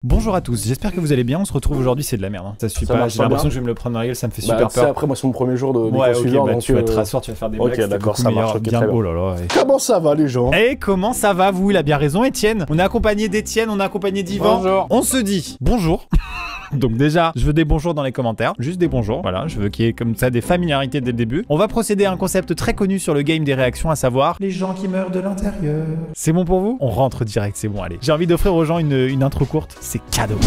Bonjour à tous, j'espère que vous allez bien, on se retrouve aujourd'hui, c'est de la merde, hein. Ça suffit pas, j'ai l'impression que je vais me le prendre dans la gueule, ça me fait super peur. Après moi c'est mon premier jour de ouais, ok, suivant, bah, donc tu vas te rasseoir, tu vas faire des blagues, d'accord, ça marche, ok, bien. Oh là là. Comment ça va les gens? Et comment ça va vous? Il a bien raison Étienne, on est accompagné d'Étienne, on est accompagné d'Yvan. Bonjour. On se dit bonjour. Donc déjà, je veux des bonjours dans les commentaires, juste des bonjours, voilà, je veux qu'il y ait comme ça des familiarités dès le début. On va procéder à un concept très connu sur le game des réactions, à savoir les gens qui meurent de l'intérieur. C'est bon pour vous? On rentre direct, c'est bon, allez. J'ai envie d'offrir aux gens une intro courte, c'est cadeau.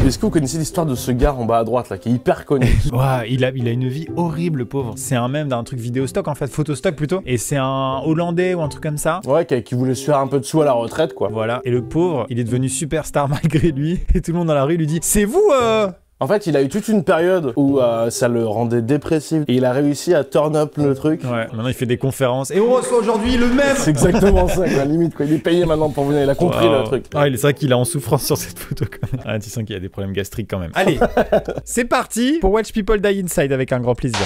Est-ce que vous connaissez l'histoire de ce gars en bas à droite là, qui est hyper connu? Ouais, il a une vie horrible, le pauvre. C'est un mème d'un truc vidéo stock en fait, photo stock plutôt. Et c'est un Hollandais ou un truc comme ça. Ouais, qui voulait se faire un peu de sous à la retraite quoi. Voilà, et le pauvre, il est devenu superstar malgré lui. Et tout le monde dans la rue lui dit, c'est vous En fait, il a eu toute une période où ça le rendait dépressif et il a réussi à turn up le truc. Ouais, maintenant il fait des conférences et on reçoit aujourd'hui le même. C'est exactement ça, quoi, limite quoi. Il est payé maintenant pour venir, il a compris le truc. Ah, c'est vrai qu'il est en souffrance sur cette photo quand même. Ah, tu sens qu'il y a des problèmes gastriques quand même. Allez, c'est parti pour Watch People Die Inside avec un grand plaisir.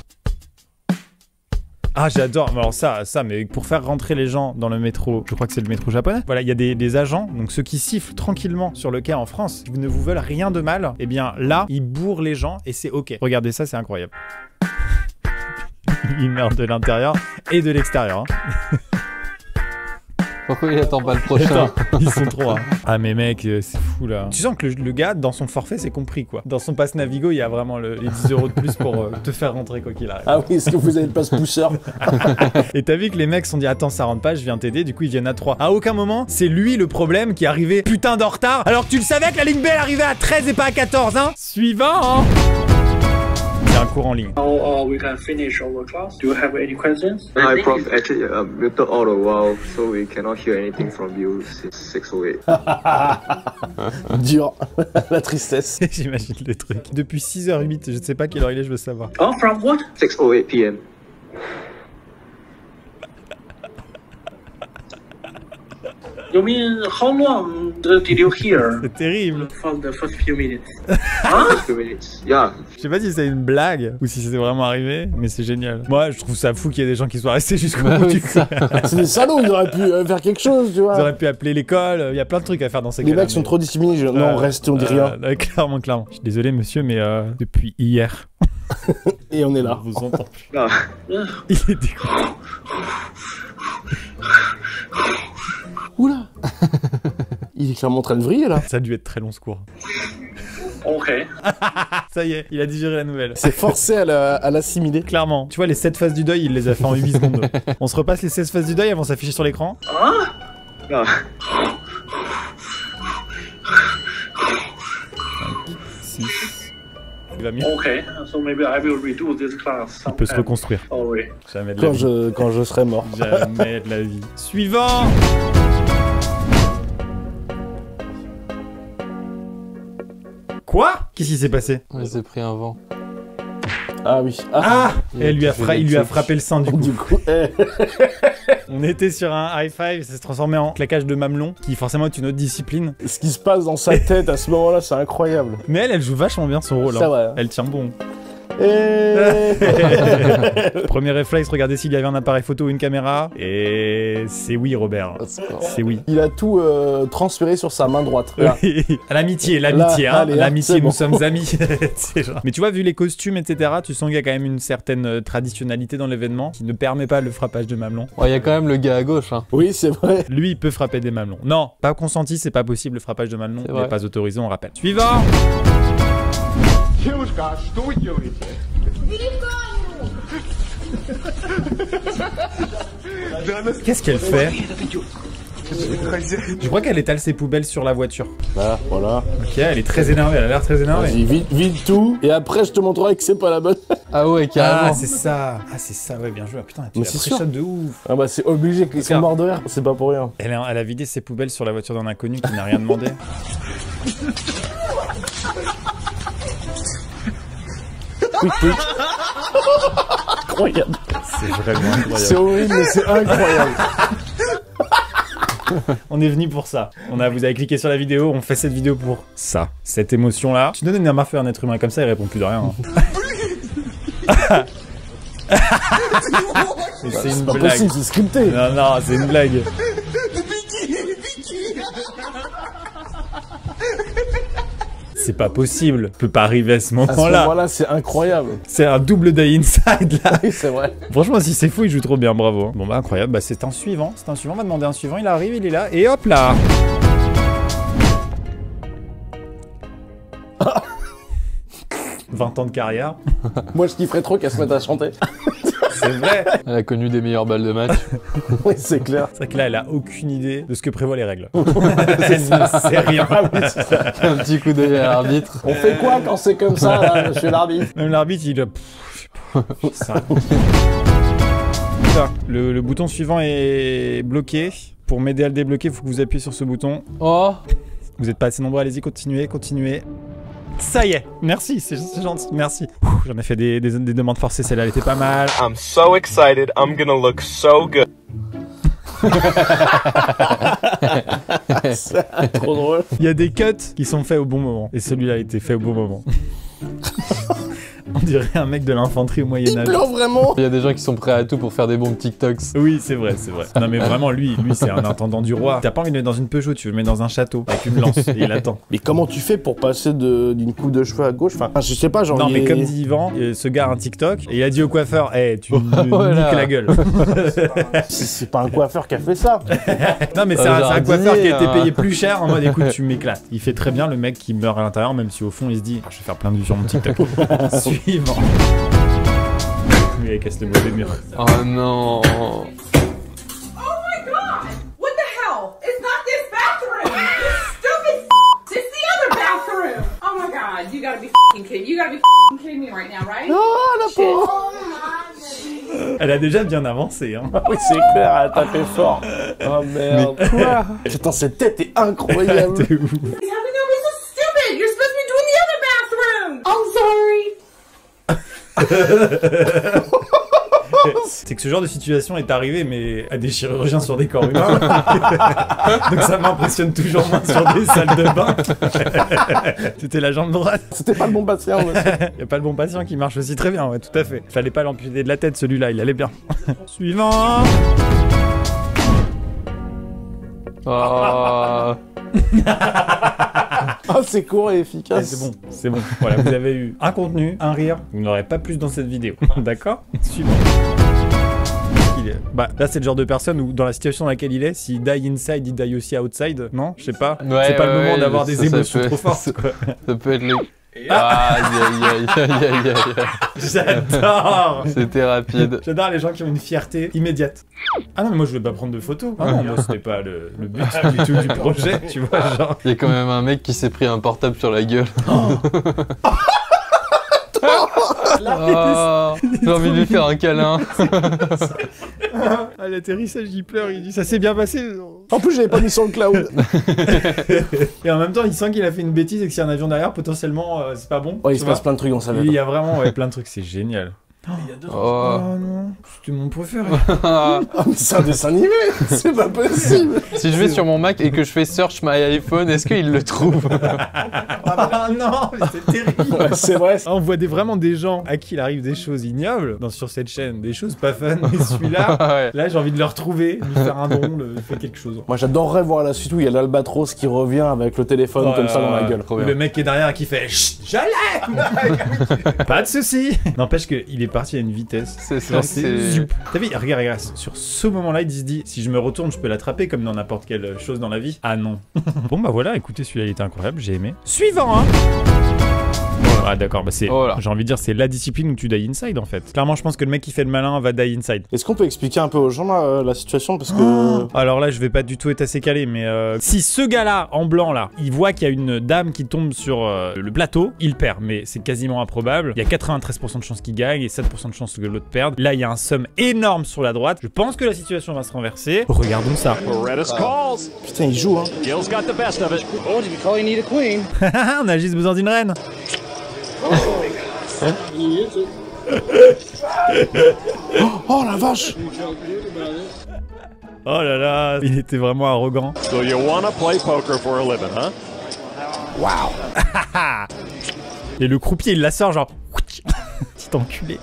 Ah, j'adore. Alors ça, mais pour faire rentrer les gens dans le métro, je crois que c'est le métro japonais. Voilà, il y a des agents, donc ceux qui sifflent tranquillement sur le quai en France, qui ne vous veulent rien de mal, eh bien là, ils bourrent les gens et c'est ok. Regardez ça, c'est incroyable. Ils meurent de l'intérieur et de l'extérieur. Hein. Pourquoi il attend pas le prochain? Ils sont trop. Hein. Ah mais mec, c'est fou là. Tu sens que le gars, dans son forfait, c'est compris quoi. Dans son pass Navigo, il y a vraiment les 10 € de plus pour te faire rentrer quoi qu'il arrive. Ah oui, est-ce que vous avez le pass pousseur? Et t'as vu que les mecs se sont dit attends, ça rentre pas, je viens t'aider, du coup ils viennent à 3. À aucun moment, c'est lui le problème qui est arrivé putain de retard, alors que tu le savais que la ligne B arrivait à 13 et pas à 14, hein. Suivant, hein. Un cours en ligne. Now we can finish our class. Do you have any questions? Hi, Prof. Actually, muted all the while, so we cannot hear anything from you since 6:08. Dur, la tristesse. J'imagine le truc. Depuis 6h08, je ne sais pas quelle heure il est, je veux savoir. Oh, from what? 6:08 p.m. You mean how long did you hear? C'est terrible. For the first few minutes. Huh? 2 minutes. Yeah. Je sais pas si c'est une blague ou si c'était vraiment arrivé, mais c'est génial. Moi, je trouve ça fou qu'il y ait des gens qui soient restés jusqu'au bout du coup. C'est des salauds, ils auraient pu faire quelque chose, tu vois. Ils auraient pu appeler l'école, il y a plein de trucs à faire dans ces cas-là. Les mecs sont trop disciplinés, non, reste, on dit rien. Clairement. Je suis désolé monsieur, mais depuis hier. Et on est là. On vous entend plus. Ah. Il est dégoûté. Oula. Il est clairement en train de vriller là. Ça a dû être très long ce cours. Ok. Ça y est, il a digéré la nouvelle. C'est forcé à l'assimiler. Clairement. Tu vois, les 7 phases du deuil, il les a fait en 8 secondes. On se repasse les 16 phases du deuil, elles vont s'afficher sur l'écran. Ah. 6. Il va mieux. Okay. So maybe I will redo this class. Il peut se reconstruire. Oh oui. Jamais de la vie. Quand je serai mort. Jamais de la vie. Suivant. Quoi? Qu'est-ce qui s'est passé? Il s'est pris un vent. Ah oui. Ah, il lui a frappé le sein du coup. Du coup, On était sur un high five, ça s'est transformé en claquage de mamelon, qui forcément est une autre discipline. ce qui se passe dans sa tête à ce moment-là, c'est incroyable. Mais elle joue vachement bien son rôle. C'est hein. vrai. Elle tient bon. Et... Premier réflexe, regardez s'il y avait un appareil photo ou une caméra. Et c'est oui, Robert. C'est oui. Il a tout transféré sur sa main droite. Là. L'amitié, hein. Allez, L'amitié, nous bon. sommes amis. Genre. Mais tu vois, vu les costumes, etc., tu sens qu'il y a quand même une certaine traditionnalité dans l'événement qui ne permet pas le frappage de mamelon. Ouais, il y a quand même le gars à gauche, hein. Oui, c'est vrai. Lui, il peut frapper des mamelons. Non, pas consenti, c'est pas possible, le frappage de mamelon n'est pas autorisé, on rappelle. Suivant. Qu'est-ce qu'elle fait? Je crois qu'elle étale ses poubelles sur la voiture. Là, voilà. Ok, elle est très énervée, elle a l'air très énervée. Vas-y, vide tout, et après je te montrerai que c'est pas la bonne. Ah ouais, carrément. Ah, c'est ça. Ah, c'est ça, ouais, bien joué. Putain, tu Mais l'as c'est pris sûr. ça de ouf. Ah bah c'est obligé qu'ils sont morts de rire, c'est pas pour rien. Elle a vidé ses poubelles sur la voiture d'un inconnu qui n'a rien demandé. Quick. Incroyable. C'est vraiment incroyable. C'est horrible, mais c'est incroyable. On est venu pour ça. Vous avez cliqué sur la vidéo, on fait cette vidéo pour ça. Cette émotion-là. Tu donnes une arme à feu à un être humain comme ça, il répond plus de rien. Hein. C'est une pas blague. possible, c'est scripté. Non, c'est une blague. C'est pas possible, peut pas arriver à ce À ce moment-là. moment-là, c'est incroyable. C'est un double Die Inside là. Oui, c'est vrai. Franchement, si c'est fou, il joue trop bien, bravo. Bon bah incroyable, bah c'est un suivant, on va demander un suivant, il arrive, il est là, et hop là. 20 ans de carrière, Moi, je kifferais trop qu'elle se mette à chanter. c'est vrai. Elle a connu des meilleures balles de match. Oui, c'est clair. C'est vrai que là, elle a aucune idée de ce que prévoient les règles. Elle ne sait rien. Un petit coup d'œil à l'arbitre. On fait quoi quand c'est comme ça, là, monsieur l'arbitre? Même l'arbitre, il a... je sais pas. Ça, le bouton suivant est bloqué. Pour m'aider à le débloquer, il faut que vous appuyez sur ce bouton. Oh. Vous n'êtes pas assez nombreux, allez-y, continuez. Ça y est, merci, c'est gentil, merci. J'en ai fait des demandes forcées, celle-là, elle était pas mal. I'm so excited, I'm gonna look so good. C'est trop drôle. Il y a des cuts qui sont faits au bon moment, et celui-là a été fait au bon moment. On dirait un mec de l'infanterie au Il Moyen-Âge. pleure vraiment. Il y a des gens qui sont prêts à tout pour faire des bons TikToks. Oui, c'est vrai. Non mais vraiment, lui c'est un intendant du roi. T'as pas envie de le mettre dans une Peugeot, tu veux le mettre dans un château avec une lance et il attend. Mais comment tu fais pour passer d'une coupe de cheveux à gauche? Enfin, je sais pas, genre. Non mais comme dit Yvan, ce gars a un TikTok et il a dit au coiffeur, tu me Voilà. niques la gueule. C'est pas un coiffeur qui a fait ça. Non mais c'est Un un coiffeur qui a été jardinier, payé plus cher en mode écoute tu m'éclates. Il fait très bien le mec qui meurt à l'intérieur même si au fond il se dit je vais faire plein de vues sur mon TikTok. Suivant. Oui, il casse le mauvais mur. Oh non. Oh my god! What the hell? It's not this bathroom! You stupid f***! It's the other bathroom! Oh my god, you gotta be f***ing kidding. You gotta be f***ing kidding me right now, right? Oh, la Shit. pauvre. Elle a déjà bien avancé hein. Oui, c'est clair, elle a tapé fort. Oh merde. Mais quoi? Putain, cette tête est incroyable. T'es ouf. How can you be so stupid? You're supposed to be doing the other bathroom! I'm sorry! C'est que ce genre de situation est arrivé mais à des chirurgiens sur des corps humains. Donc ça m'impressionne toujours moins sur des salles de bain. C'était la jambe droite. C'était pas le bon patient. Y a pas le bon patient qui marche aussi très bien, ouais, tout à fait. Fallait pas l'amputer de la tête, celui-là, il allait bien. Suivant. Oh. Ah, c'est court et efficace. C'est bon. Voilà, vous avez eu un contenu, un rire. Vous n'aurez pas plus dans cette vidéo. D'accord? Suivant. Bah là c'est le genre de personne où dans la situation dans laquelle il est, s'il die inside, il die aussi outside. Non? Je sais pas. Ouais, c'est pas le moment ouais, d'avoir des ça émotions peut- trop fortes quoi. Ça peut être le... Aïe aïe aïe aïe aïe aïe. J'adore. C'était rapide. J'adore les gens qui ont une fierté immédiate. Ah non mais moi je voulais pas prendre de photos. Ah non, moi c'était pas le but du tout du projet, tu vois genre. Il y a quand même un mec qui s'est pris un portable sur la gueule. Oh, j'ai envie de lui faire un câlin. À l'atterrissage il pleure, il dit ça s'est bien passé. En plus, j'avais pas mis sur le cloud. Et en même temps il sent qu'il a fait une bêtise et que s'il y a un avion derrière potentiellement c'est pas bon. Ouais, il tu se vois. passe plein de trucs dans sa Il vie. y a vraiment plein de trucs, c'est génial. Oh. Oh non, c'était mon préféré. Ah, mais c'est un dessin animé. C'est pas possible. Si je vais sur mon Mac et que je fais search my iPhone, est-ce qu'il le trouve? Ah non, mais c'est terrible. Ouais, c'est vrai. On voit vraiment des gens à qui il arrive des choses ignobles sur cette chaîne, des choses pas fun. Et celui-là, Ouais. là j'ai envie de le retrouver, lui faire un don, lui faire quelque chose. Moi, j'adorerais voir la suite où il y a l'albatros qui revient avec le téléphone comme ça dans la gueule. Trop Le bien. mec qui est derrière qui fait chut, je l'ai. Pas de soucis. N'empêche qu'il est parti à une vitesse. C'est ça, Genre, c'est... zup. T'as vu, regarde, sur ce moment-là, il se dit, si je me retourne, je peux l'attraper comme dans n'importe quelle chose dans la vie. Ah non. Bon bah voilà, écoutez, celui-là il était incroyable, j'ai aimé. Suivant, hein. Ah d'accord, bah c'est, Oh là. j'ai envie de dire, c'est la discipline où tu die inside en fait. Clairement, je pense que le mec qui fait le malin va die inside. Est-ce qu'on peut expliquer un peu aux gens là, la situation parce que Alors là, je vais pas du tout être assez calé, mais si ce gars-là, en blanc là, il voit qu'il y a une dame qui tombe sur le plateau, il perd, mais c'est quasiment improbable. Il y a 93% de chances qu'il gagne et 7% de chances que l'autre perde. Là, il y a un somme énorme sur la droite. Je pense que la situation va se renverser. Regardons ça. putain, il joue hein. On a juste besoin d'une reine. Oh la vache. Oh là là, il était vraiment arrogant. So you wanna play poker for a living, huh? Et le croupier, il la sort genre... Petit enculé.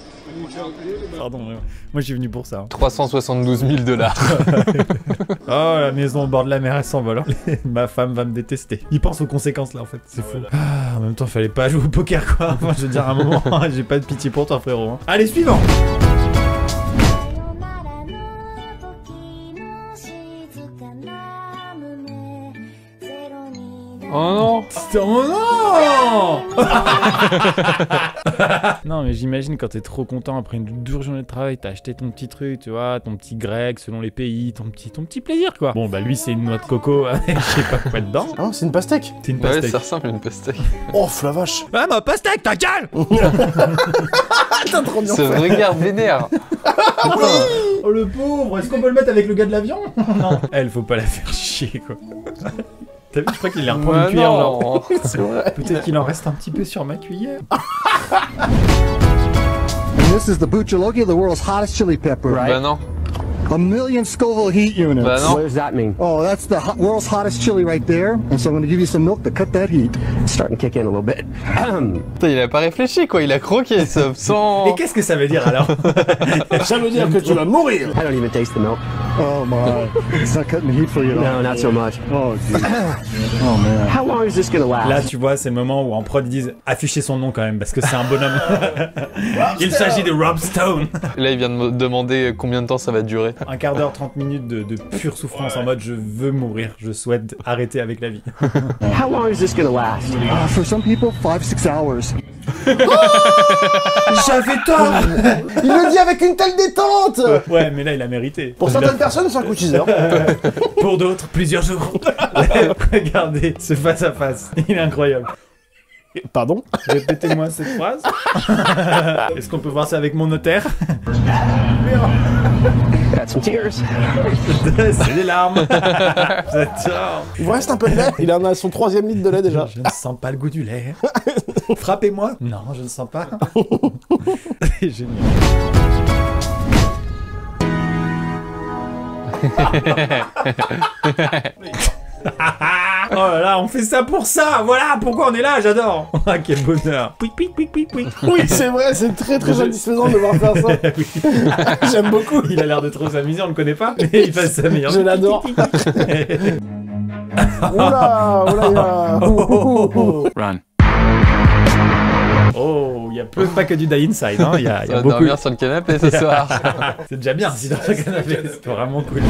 Pardon, moi je suis venu pour ça. 372 000 $. Oh, la maison au bord de la mer, elle s'envole. Hein. Ma femme va me détester. Il pense aux conséquences là en fait, c'est fou. Ah, en même temps, fallait pas jouer au poker quoi. Moi, je veux dire, à un moment, j'ai pas de pitié pour toi frérot. Hein. Allez, suivant. Oh non. Oh non. Non mais j'imagine quand t'es trop content après une dure journée de travail, t'as acheté ton petit truc, tu vois, ton petit grec selon les pays, ton petit plaisir quoi. Bon bah lui c'est une noix de coco avec je sais pas quoi dedans. Ah non, c'est une pastèque. C'est une Ouais, pastèque. ça ressemble à une pastèque. Oh la vache. Ah ma pastèque, ta gueule. T'as trop bien Ce fait. regard vénère. Oh le pauvre, est-ce qu'on peut le mettre avec le gars de l'avion? Non. Elle faut pas la faire chier quoi. T'as vu, je crois qu'il les reprend une cuillère genre. C'est vrai. Peut-être qu'il en reste un petit peu sur ma cuillère. And this is the Buchaloki, the world's hottest chili pepper. Bah non. 1 million Scoville heat units. Bah non. What does that mean? Oh, that's the world's hottest chili right there. And so I'm going to give you some milk to cut that heat. It's starting to kick in a little bit. Putain, il a pas réfléchi quoi, il a croqué ça sans... Et qu'est-ce que ça veut dire alors? Ça veut dire que tu vas mourir. I don't even taste the milk. Oh my. It's not cutting the heat for you at all. No, not so much. Oh, geez. Oh man. How long is this going to last? Là, tu vois, c'est le moment où en prod ils disent affichez son nom quand même parce que c'est un bonhomme. Il s'agit de Rob Stone. Là, il vient de me demander combien de temps ça va durer. Un quart d'heure, 30 minutes de pure souffrance en mode je veux mourir, je souhaite arrêter avec la vie. How long is this going to last? For some people, 5-6 hours. J'avais tort. Il le dit avec une telle détente. Ouais, mais là il a mérité. Pour certaines personnes, c'est un coup de 6 heures. Pour d'autres, plusieurs jours. Regardez ce face à face, il est incroyable. Pardon? Répétez-moi cette phrase. Est-ce qu'on peut voir ça avec mon notaire? Got some tears. C'est des larmes. J'adore. Il vous reste un peu de lait. Il en a son 3e litre de lait déjà. Je ne sens pas le goût du lait. Frappez-moi. Non, je ne sens pas. C'est génial. Oh là là, on fait ça pour ça. Voilà pourquoi on est là, j'adore. Ah, quel bonheur. Pouic, pouic, pouic, pouic, pouic. Oui, c'est vrai, c'est très très satisfaisant de voir faire ça. Oui. J'aime beaucoup. Il a l'air de trop s'amuser, on le connaît pas, mais il fait ça meilleur. Je l'adore. Oula, oula, Run. Oh, il y a pas que du Die Inside, hein. Il y a Ça va beaucoup. dormir sur le canapé ce soir. C'est déjà bien si dans le canapé, c'est vraiment cool.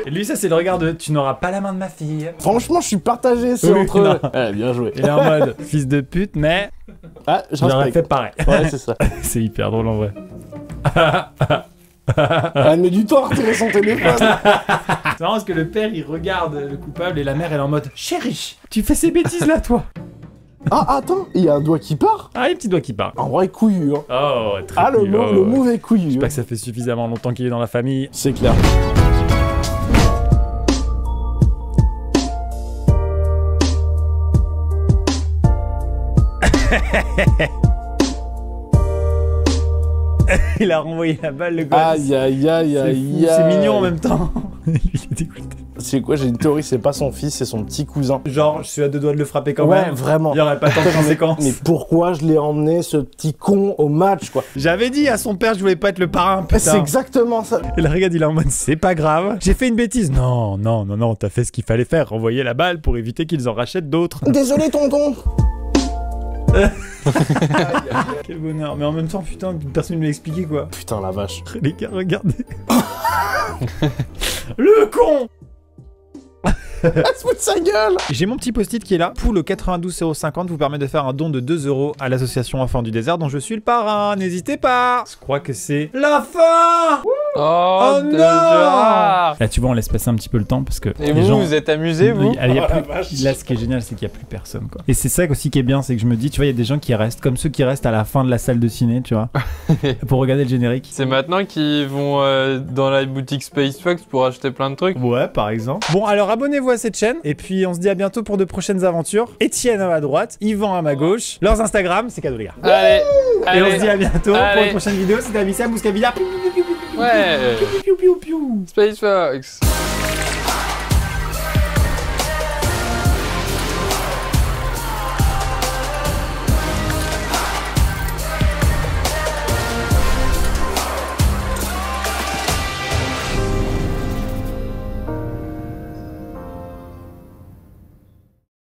Et lui, ça, c'est le regard de tu n'auras pas la main de ma fille. Franchement, je suis partagé, c'est Oui, entre non. eux. Ouais, bien joué. Il est en mode fils de pute, mais Ah, je j'aurais respecte. fait pareil. Ouais, c'est ça. C'est hyper drôle en vrai. Elle met du temps à retirer son téléphone. C'est marrant parce que le père il regarde le coupable et la mère elle est en mode chérie, tu fais ces bêtises là toi. Ah, attends, il y a un doigt qui part. Ah, les petits doigts qui partent. En vrai, couillu. Hein. Oh, très Ah, le cool. Oh, move est couillu. Je sais pas que ça fait suffisamment longtemps qu'il est dans la famille. C'est clair. Il a renvoyé la balle, le gosse. Aïe, aïe, aïe, C'est aïe, fou, c'est aïe. mignon en même temps. Lui, il est dégoûté. C'est quoi, j'ai une théorie, c'est pas son fils, c'est son petit cousin. Genre, je suis à 2 doigts de le frapper quand Ouais, même. vraiment. Il y aurait pas tant de conséquences. Mais pourquoi je l'ai emmené, ce petit con, au match, quoi? J'avais dit à son père que je voulais pas être le parrain, putain. C'est exactement ça. Et là, regarde, il est en mode, c'est pas grave. J'ai fait une bêtise. Non, non, non, non, t'as fait ce qu'il fallait faire. Renvoyer la balle pour éviter qu'ils en rachètent d'autres. Désolé, tonton. Quel bonheur. Mais en même temps, putain, personne ne m'a expliqué quoi. Putain, la vache. Les gars, regardez. Le con. Elle se fout de sa gueule. J'ai mon petit post-it qui est là. Poule au 92,50 vous permet de faire un don de 2 € à l'association Enfants du désert dont je suis le parrain. N'hésitez pas. Je crois que c'est la fin. Oh, non. Gérard. Là, tu vois, on laisse passer un petit peu le temps parce que Et les vous, gens... vous êtes amusés, vous? Oui, allez, y a Oh, la plus- vache. Là, ce qui est génial, c'est qu'il n'y a plus personne, quoi. Et c'est ça aussi qui est bien, c'est que je me dis, tu vois, il y a des gens qui restent, comme ceux qui restent à la fin de la salle de ciné, tu vois, pour regarder le générique. C'est maintenant qu'ils vont dans la boutique SpaceFox pour acheter plein de trucs. Ouais, par exemple. Bon, alors abonnez-vous à cette chaîne, et puis on se dit à bientôt pour de prochaines aventures. Étienne à ma droite, Yvan à ma gauche. Leurs Instagram, c'est cadeau, les gars. Allez, Et on se dit allez, à bientôt pour Allez. une prochaine vidéo. C'était Amissa Bouscabila. ouais, Piou, piou, piou. SpaceFox.